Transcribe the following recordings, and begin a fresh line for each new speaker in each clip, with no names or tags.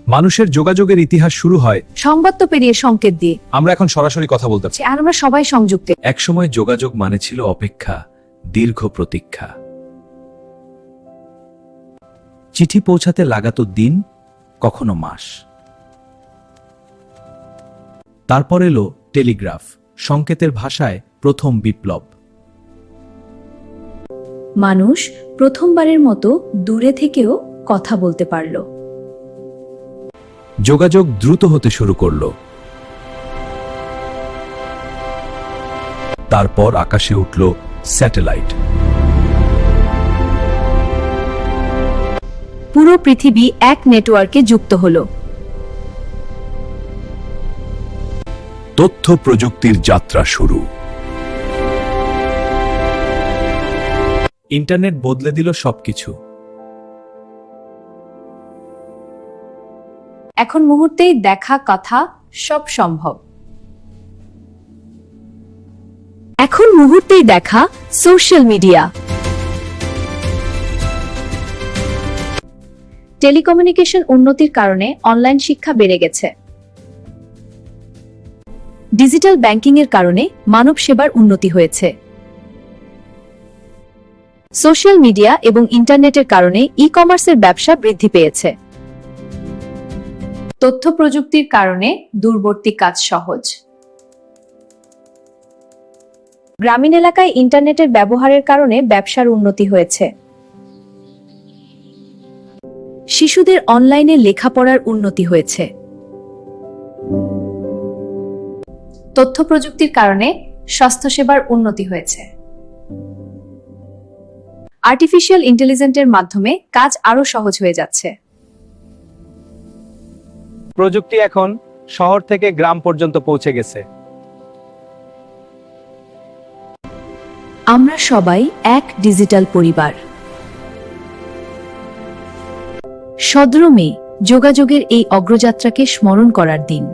মানুষের যোগাযোগের ইতিহাস শুরু হয়
সংবাদ তো পেরিয়ে সংকেত দিয়ে।
আমরা এখন সরাসরি কথা বলতে পারছি।
আর আমরা সবাই সংযুক্ত।
একসময় যোগাযোগ মানে ছিল অপেক্ষা, দীর্ঘ প্রতীক্ষা। চিঠি পৌঁছাতে লাগাতো দিন, কখনো মাস। তারপর এলো টেলিগ্রাফ, সংকেতের ভাষায় প্রথম বিপ্লব।
মানুষ প্রথমবারের মতো দূরে থেকেও কথা বলতে পারল।
যোগাযোগ দ্রুত হতে শুরু করলো। তারপর আকাশে উঠল স্যাটেলাইট।
পুরো পৃথিবী এক নেটওয়ার্কে যুক্ত হলো।
তথ্য প্রযুক্তির যাত্রা শুরু। ইন্টারনেট বদলে দিল সবকিছু।
এখন মুহূর্তেই দেখা, কথা সব সম্ভব। এখন মুহূর্তেই দেখা, সোশ্যাল মিডিয়া। টেলিকমিউনিকেশন উন্নতির কারণে অনলাইন শিক্ষা বেড়ে গেছে। ডিজিটাল ব্যাংকিং এর কারণে মানব সেবার উন্নতি হয়েছে। সোশ্যাল মিডিয়া এবং ইন্টারনেটের কারণে ই-কমার্সের ব্যবসা বৃদ্ধি পেয়েছে। তথ্য প্রযুক্তির কারণে দূরবর্তী কাজ সহজ। গ্রামীণ এলাকায় ইন্টারনেটের ব্যবহারের কারণে ব্যবসার উন্নতি হয়েছে। শিশুদের অনলাইনে লেখাপড়ার উন্নতি হয়েছে। তথ্য প্রযুক্তির কারণে স্বাস্থ্যসেবার উন্নতি হয়েছে। আর্টিফিশিয়াল ইন্টেলিজেন্সের মাধ্যমে কাজ আরো সহজ হয়ে যাচ্ছে।
প্রযুক্তি এখন শহর থেকে গ্রাম পর্যন্ত পৌঁছে গেছে।
আমরা সবাই এক ডিজিটাল পরিবার। 17 মে যোগাযোগের এই অগ্রযাত্রাকে স্মরণ করার দিন।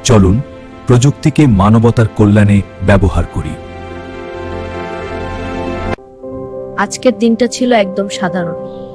চলুন প্রযুক্তিকে মানবতার কল্যাণে ব্যবহার করি।
আজকের দিনটা ছিল একদম সাধারণ।